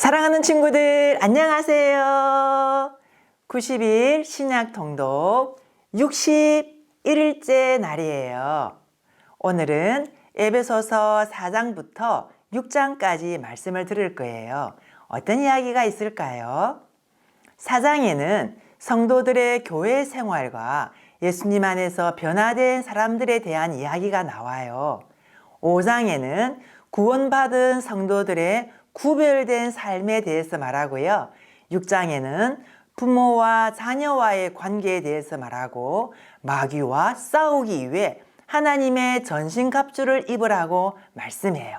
사랑하는 친구들 안녕하세요. 90일 신약 통독 61일째 날이에요. 오늘은 에베소서 4장부터 6장까지 말씀을 들을 거예요. 어떤 이야기가 있을까요? 4장에는 성도들의 교회 생활과 예수님 안에서 변화된 사람들에 대한 이야기가 나와요. 5장에는 구원받은 성도들의 구별된 삶에 대해서 말하고요. 6장에는 부모와 자녀와의 관계에 대해서 말하고 마귀와 싸우기 위해 하나님의 전신갑주를 입으라고 말씀해요.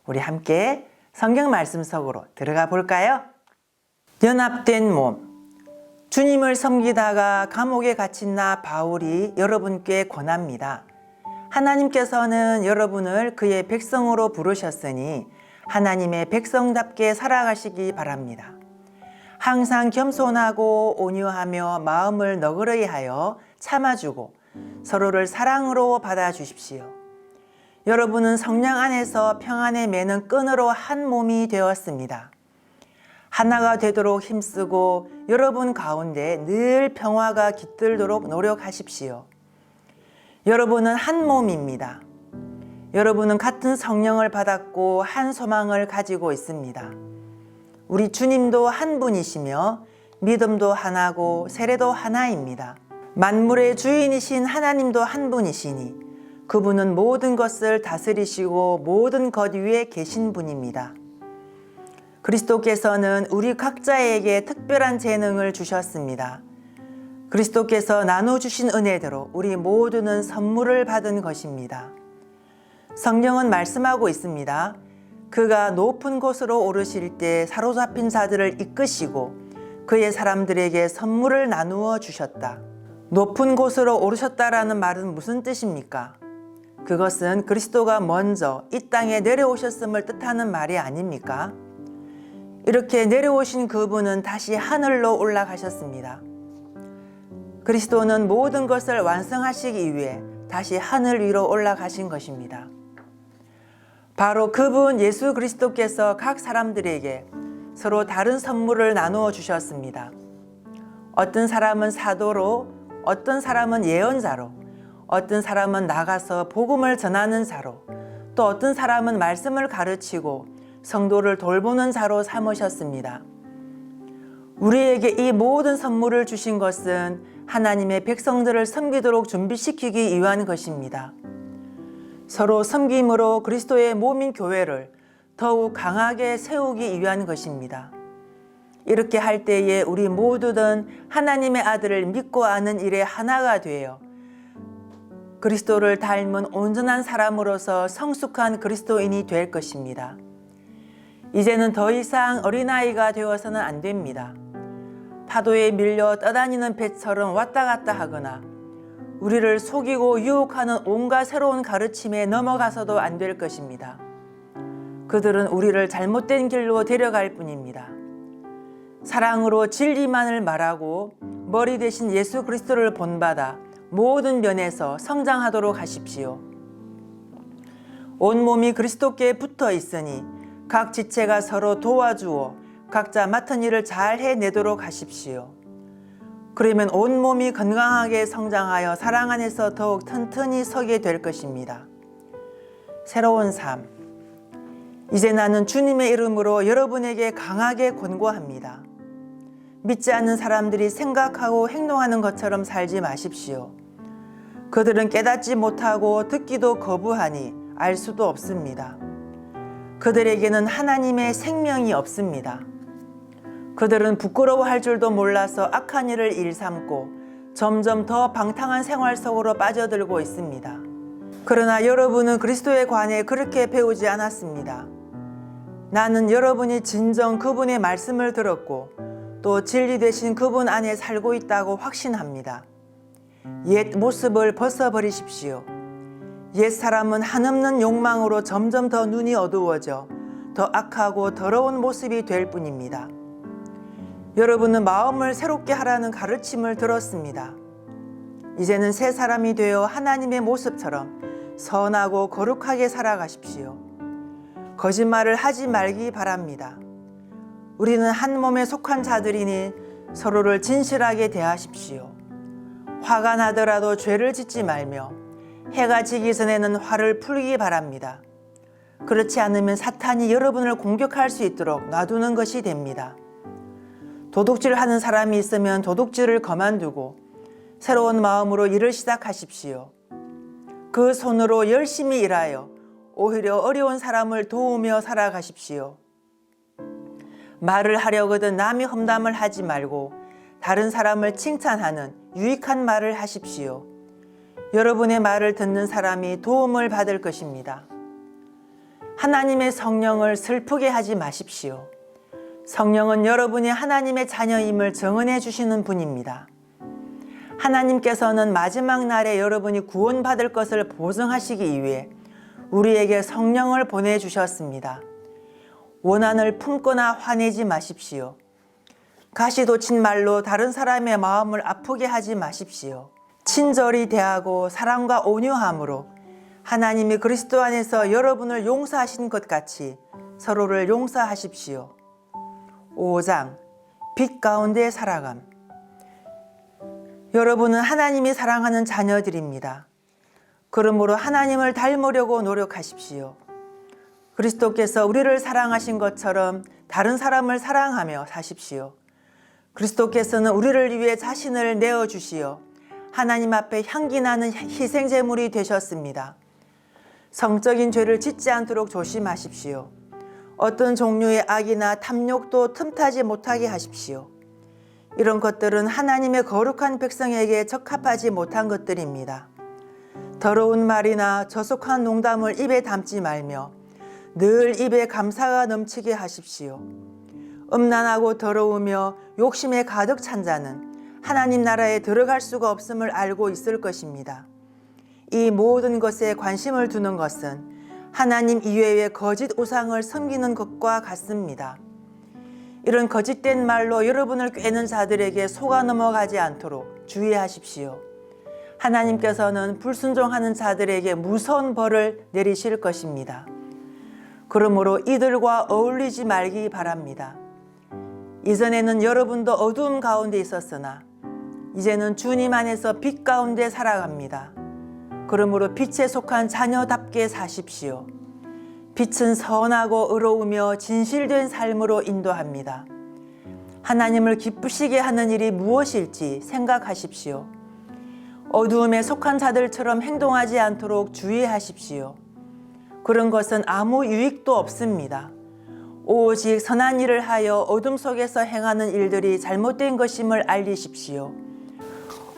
우리 함께 성경 말씀 속으로 들어가 볼까요? 연합된 몸. 주님을 섬기다가 감옥에 갇힌 나 바울이 여러분께 권합니다. 하나님께서는 여러분을 그의 백성으로 부르셨으니 하나님의 백성답게 살아가시기 바랍니다. 항상 겸손하고 온유하며 마음을 너그러이 하여 참아주고 서로를 사랑으로 받아주십시오. 여러분은 성령 안에서 평안에 매는 끈으로 한 몸이 되었습니다. 하나가 되도록 힘쓰고 여러분 가운데 늘 평화가 깃들도록 노력하십시오. 여러분은 한 몸입니다. 여러분은 같은 성령을 받았고 한 소망을 가지고 있습니다. 우리 주님도 한 분이시며 믿음도 하나고 세례도 하나입니다. 만물의 주인이신 하나님도 한 분이시니 그분은 모든 것을 다스리시고 모든 것 위에 계신 분입니다. 그리스도께서는 우리 각자에게 특별한 재능을 주셨습니다. 그리스도께서 나눠주신 은혜대로 우리 모두는 선물을 받은 것입니다. 성경은 말씀하고 있습니다. 그가 높은 곳으로 오르실 때 사로잡힌 자들을 이끄시고 그의 사람들에게 선물을 나누어 주셨다. 높은 곳으로 오르셨다라는 말은 무슨 뜻입니까? 그것은 그리스도가 먼저 이 땅에 내려오셨음을 뜻하는 말이 아닙니까? 이렇게 내려오신 그분은 다시 하늘로 올라가셨습니다. 그리스도는 모든 것을 완성하시기 위해 다시 하늘 위로 올라가신 것입니다. 바로 그분 예수 그리스도께서 각 사람들에게 서로 다른 선물을 나누어 주셨습니다. 어떤 사람은 사도로, 어떤 사람은 예언자로, 어떤 사람은 나가서 복음을 전하는 자로, 또 어떤 사람은 말씀을 가르치고 성도를 돌보는 자로 삼으셨습니다. 우리에게 이 모든 선물을 주신 것은 하나님의 백성들을 섬기도록 준비시키기 위한 것입니다. 서로 섬김으로 그리스도의 몸인 교회를 더욱 강하게 세우기 위한 것입니다. 이렇게 할 때에 우리 모두는 하나님의 아들을 믿고 아는 일에 하나가 되어 그리스도를 닮은 온전한 사람으로서 성숙한 그리스도인이 될 것입니다. 이제는 더 이상 어린아이가 되어서는 안 됩니다. 파도에 밀려 떠다니는 배처럼 왔다 갔다 하거나 우리를 속이고 유혹하는 온갖 새로운 가르침에 넘어가서도 안 될 것입니다. 그들은 우리를 잘못된 길로 데려갈 뿐입니다. 사랑으로 진리만을 말하고 머리 대신 예수 그리스도를 본받아 모든 면에서 성장하도록 하십시오. 온몸이 그리스도께 붙어 있으니 각 지체가 서로 도와주어 각자 맡은 일을 잘 해내도록 하십시오. 그러면 온몸이 건강하게 성장하여 사랑 안에서 더욱 튼튼히 서게 될 것입니다. 새로운 삶. 이제 나는 주님의 이름으로 여러분에게 강하게 권고합니다. 믿지 않는 사람들이 생각하고 행동하는 것처럼 살지 마십시오. 그들은 깨닫지 못하고 듣기도 거부하니 알 수도 없습니다. 그들에게는 하나님의 생명이 없습니다. 그들은 부끄러워할 줄도 몰라서 악한 일을 일삼고 점점 더 방탕한 생활 속으로 빠져들고 있습니다. 그러나 여러분은 그리스도에 관해 그렇게 배우지 않았습니다. 나는 여러분이 진정 그분의 말씀을 들었고 또 진리 되신 그분 안에 살고 있다고 확신합니다. 옛 모습을 벗어버리십시오. 옛 사람은 한없는 욕망으로 점점 더 눈이 어두워져 더 악하고 더러운 모습이 될 뿐입니다. 여러분은 마음을 새롭게 하라는 가르침을 들었습니다. 이제는 새 사람이 되어 하나님의 모습처럼 선하고 거룩하게 살아가십시오. 거짓말을 하지 말기 바랍니다. 우리는 한 몸에 속한 자들이니 서로를 진실하게 대하십시오. 화가 나더라도 죄를 짓지 말며 해가 지기 전에는 화를 풀기 바랍니다. 그렇지 않으면 사탄이 여러분을 공격할 수 있도록 놔두는 것이 됩니다. 도둑질 하는 사람이 있으면 도둑질을 그만두고 새로운 마음으로 일을 시작하십시오. 그 손으로 열심히 일하여 오히려 어려운 사람을 도우며 살아가십시오. 말을 하려거든 남이 험담을 하지 말고 다른 사람을 칭찬하는 유익한 말을 하십시오. 여러분의 말을 듣는 사람이 도움을 받을 것입니다. 하나님의 성령을 슬프게 하지 마십시오. 성령은 여러분이 하나님의 자녀임을 증언해 주시는 분입니다. 하나님께서는 마지막 날에 여러분이 구원받을 것을 보증하시기 위해 우리에게 성령을 보내주셨습니다. 원한을 품거나 화내지 마십시오. 가시돋친 말로 다른 사람의 마음을 아프게 하지 마십시오. 친절히 대하고 사랑과 온유함으로 하나님이 그리스도 안에서 여러분을 용서하신 것 같이 서로를 용서하십시오. 5장 빛 가운데 살아감. 여러분은 하나님이 사랑하는 자녀들입니다. 그러므로 하나님을 닮으려고 노력하십시오. 그리스도께서 우리를 사랑하신 것처럼 다른 사람을 사랑하며 사십시오. 그리스도께서는 우리를 위해 자신을 내어주시어 하나님 앞에 향기나는 희생제물이 되셨습니다. 성적인 죄를 짓지 않도록 조심하십시오. 어떤 종류의 악이나 탐욕도 틈타지 못하게 하십시오. 이런 것들은 하나님의 거룩한 백성에게 적합하지 못한 것들입니다. 더러운 말이나 저속한 농담을 입에 담지 말며 늘 입에 감사가 넘치게 하십시오. 음란하고 더러우며 욕심에 가득 찬 자는 하나님 나라에 들어갈 수가 없음을 알고 있을 것입니다. 이 모든 것에 관심을 두는 것은 하나님 이외의 거짓 우상을 섬기는 것과 같습니다. 이런 거짓된 말로 여러분을 꿰는 자들에게 속아 넘어가지 않도록 주의하십시오. 하나님께서는 불순종하는 자들에게 무서운 벌을 내리실 것입니다. 그러므로 이들과 어울리지 말기 바랍니다. 이전에는 여러분도 어두움 가운데 있었으나 이제는 주님 안에서 빛 가운데 살아갑니다. 그러므로 빛에 속한 자녀답게 사십시오. 빛은 선하고 의로우며 진실된 삶으로 인도합니다. 하나님을 기쁘시게 하는 일이 무엇일지 생각하십시오. 어두움에 속한 자들처럼 행동하지 않도록 주의하십시오. 그런 것은 아무 유익도 없습니다. 오직 선한 일을 하여 어둠 속에서 행하는 일들이 잘못된 것임을 알리십시오.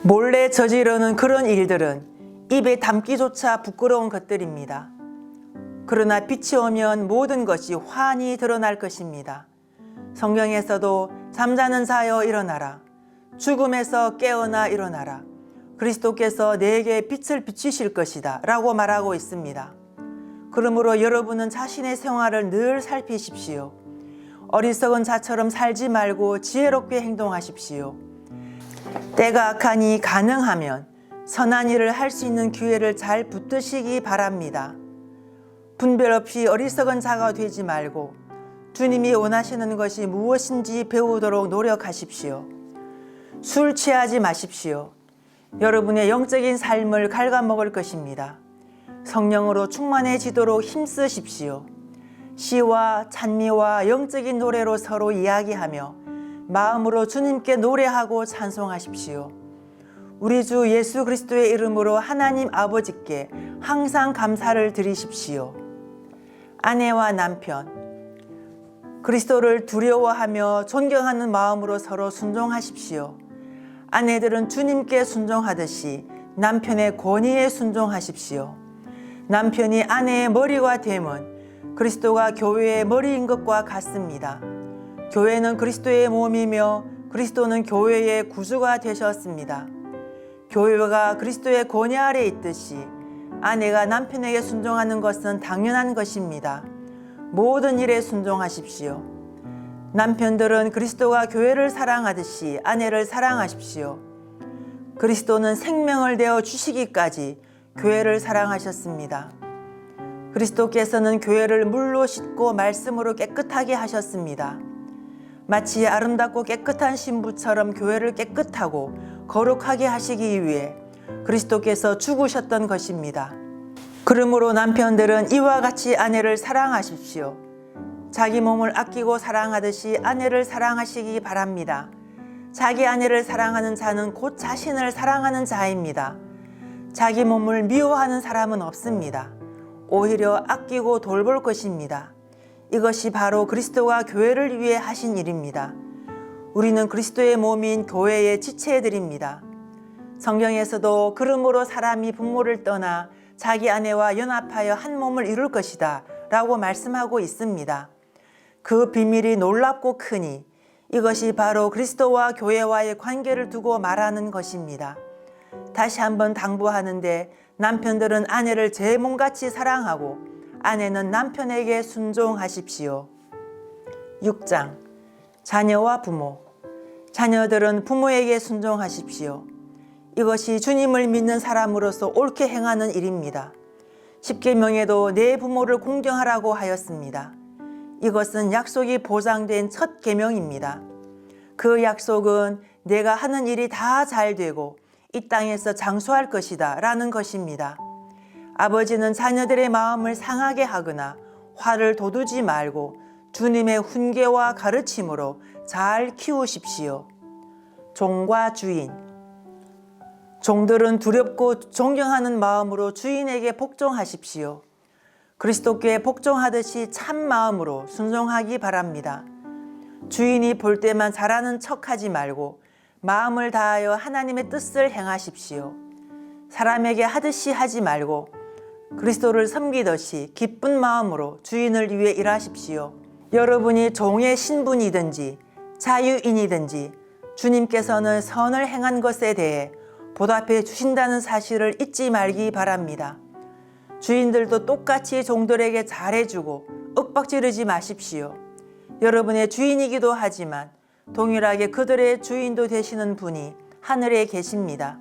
몰래 저지르는 그런 일들은 입에 담기조차 부끄러운 것들입니다. 그러나 빛이 오면 모든 것이 환히 드러날 것입니다. 성경에서도 잠자는 자여 일어나라. 죽음에서 깨어나 일어나라. 그리스도께서 내게 빛을 비추실 것이다 라고 말하고 있습니다. 그러므로 여러분은 자신의 생활을 늘 살피십시오. 어리석은 자처럼 살지 말고 지혜롭게 행동하십시오. 때가 악하니 가능하면 선한 일을 할 수 있는 기회를 잘 붙드시기 바랍니다. 분별 없이 어리석은 자가 되지 말고 주님이 원하시는 것이 무엇인지 배우도록 노력하십시오. 술 취하지 마십시오. 여러분의 영적인 삶을 갉아먹을 것입니다. 성령으로 충만해지도록 힘쓰십시오. 시와 찬미와 영적인 노래로 서로 이야기하며 마음으로 주님께 노래하고 찬송하십시오. 우리 주 예수 그리스도의 이름으로 하나님 아버지께 항상 감사를 드리십시오. 아내와 남편, 그리스도를 두려워하며 존경하는 마음으로 서로 순종하십시오. 아내들은 주님께 순종하듯이 남편의 권위에 순종하십시오. 남편이 아내의 머리가 됨은 그리스도가 교회의 머리인 것과 같습니다. 교회는 그리스도의 몸이며 그리스도는 교회의 구주가 되셨습니다. 교회가 그리스도의 권위 아래 있듯이 아내가 남편에게 순종하는 것은 당연한 것입니다. 모든 일에 순종하십시오. 남편들은 그리스도가 교회를 사랑하듯이 아내를 사랑하십시오. 그리스도는 생명을 내어 주시기까지 교회를 사랑하셨습니다. 그리스도께서는 교회를 물로 씻고 말씀으로 깨끗하게 하셨습니다. 마치 아름답고 깨끗한 신부처럼 교회를 깨끗하고 거룩하게 하시기 위해 그리스도께서 죽으셨던 것입니다. 그러므로 남편들은 이와 같이 아내를 사랑하십시오. 자기 몸을 아끼고 사랑하듯이 아내를 사랑하시기 바랍니다. 자기 아내를 사랑하는 자는 곧 자신을 사랑하는 자입니다. 자기 몸을 미워하는 사람은 없습니다. 오히려 아끼고 돌볼 것입니다. 이것이 바로 그리스도가 교회를 위해 하신 일입니다. 우리는 그리스도의 몸인 교회의 지체들입니다. 성경에서도 그러므로 사람이 부모를 떠나 자기 아내와 연합하여 한 몸을 이룰 것이다 라고 말씀하고 있습니다. 그 비밀이 놀랍고 크니 이것이 바로 그리스도와 교회와의 관계를 두고 말하는 것입니다. 다시 한번 당부하는데 남편들은 아내를 제 몸같이 사랑하고 아내는 남편에게 순종하십시오. 6장 자녀와 부모. 자녀들은 부모에게 순종하십시오. 이것이 주님을 믿는 사람으로서 옳게 행하는 일입니다. 십계명에도 내 부모를 공경하라고 하였습니다. 이것은 약속이 보장된 첫 계명입니다. 그 약속은 내가 하는 일이 다 잘 되고 이 땅에서 장수할 것이다 라는 것입니다. 아버지는 자녀들의 마음을 상하게 하거나 화를 돋우지 말고 주님의 훈계와 가르침으로 잘 키우십시오. 종과 주인. 종들은 두렵고 존경하는 마음으로 주인에게 복종하십시오. 그리스도께 복종하듯이 참 마음으로 순종하기 바랍니다. 주인이 볼 때만 잘하는 척하지 말고 마음을 다하여 하나님의 뜻을 행하십시오. 사람에게 하듯이 하지 말고 그리스도를 섬기듯이 기쁜 마음으로 주인을 위해 일하십시오. 여러분이 종의 신분이든지 자유인이든지 주님께서는 선을 행한 것에 대해 보답해 주신다는 사실을 잊지 말기 바랍니다. 주인들도 똑같이 종들에게 잘해주고 윽박지르지 마십시오. 여러분의 주인이기도 하지만 동일하게 그들의 주인도 되시는 분이 하늘에 계십니다.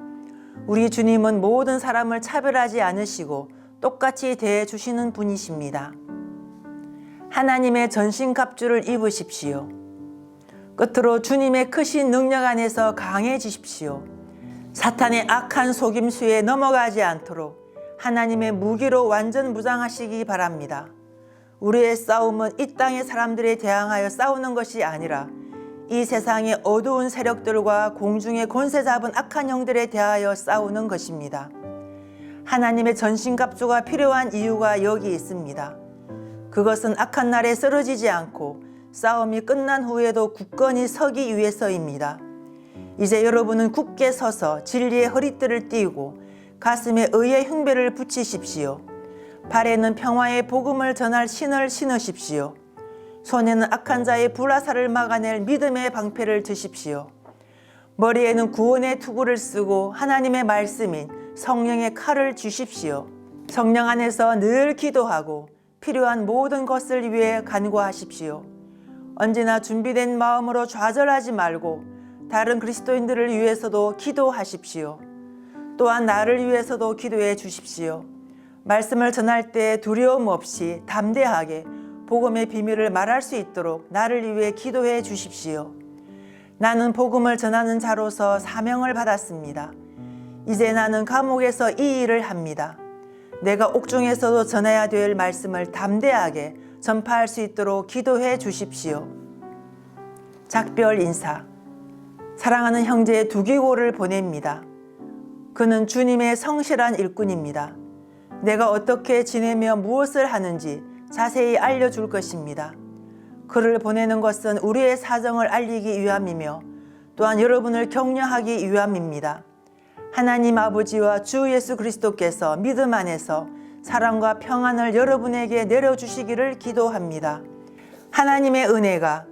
우리 주님은 모든 사람을 차별하지 않으시고 똑같이 대해주시는 분이십니다. 하나님의 전신갑주를 입으십시오. 끝으로 주님의 크신 능력 안에서 강해지십시오. 사탄의 악한 속임수에 넘어가지 않도록 하나님의 무기로 완전 무장하시기 바랍니다. 우리의 싸움은 이 땅의 사람들에 대항하여 싸우는 것이 아니라 이 세상의 어두운 세력들과 공중의 권세 잡은 악한 영들에 대하여 싸우는 것입니다. 하나님의 전신갑주가 필요한 이유가 여기 있습니다. 그것은 악한 날에 쓰러지지 않고 싸움이 끝난 후에도 굳건히 서기 위해서입니다. 이제 여러분은 굳게 서서 진리의 허리띠를 띠고 가슴에 의의 흉배를 붙이십시오. 발에는 평화의 복음을 전할 신을 신으십시오. 손에는 악한 자의 불화살을 막아낼 믿음의 방패를 드십시오. 머리에는 구원의 투구를 쓰고 하나님의 말씀인 성령의 칼을 쥐십시오. 성령 안에서 늘 기도하고 필요한 모든 것을 위해 간구하십시오. 언제나 준비된 마음으로 좌절하지 말고 다른 그리스도인들을 위해서도 기도하십시오. 또한 나를 위해서도 기도해 주십시오. 말씀을 전할 때 두려움 없이 담대하게 복음의 비밀을 말할 수 있도록 나를 위해 기도해 주십시오. 나는 복음을 전하는 자로서 사명을 받았습니다. 이제 나는 감옥에서 이 일을 합니다. 내가 옥중에서도 전해야 될 말씀을 담대하게 전파할 수 있도록 기도해 주십시오. 작별 인사. 사랑하는 형제 두기고를 보냅니다. 그는 주님의 성실한 일꾼입니다. 내가 어떻게 지내며 무엇을 하는지 자세히 알려줄 것입니다. 그를 보내는 것은 우리의 사정을 알리기 위함이며 또한 여러분을 격려하기 위함입니다. 하나님 아버지와 주 예수 그리스도께서 믿음 안에서 사랑과 평안을 여러분에게 내려주시기를 기도합니다. 하나님의 은혜가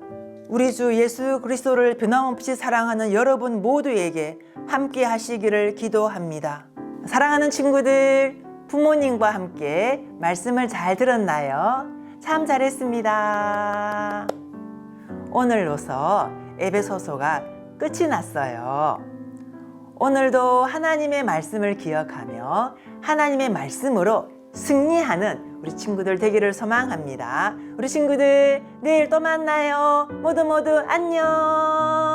우리 주 예수 그리스도를 변함없이 사랑하는 여러분 모두에게 함께 하시기를 기도합니다. 사랑하는 친구들, 부모님과 함께 말씀을 잘 들었나요? 참 잘했습니다. 오늘로서 에베소서가 끝이 났어요. 오늘도 하나님의 말씀을 기억하며 하나님의 말씀으로 승리하는 우리 친구들 되기를 소망합니다. 우리 친구들 내일 또 만나요. 모두 안녕.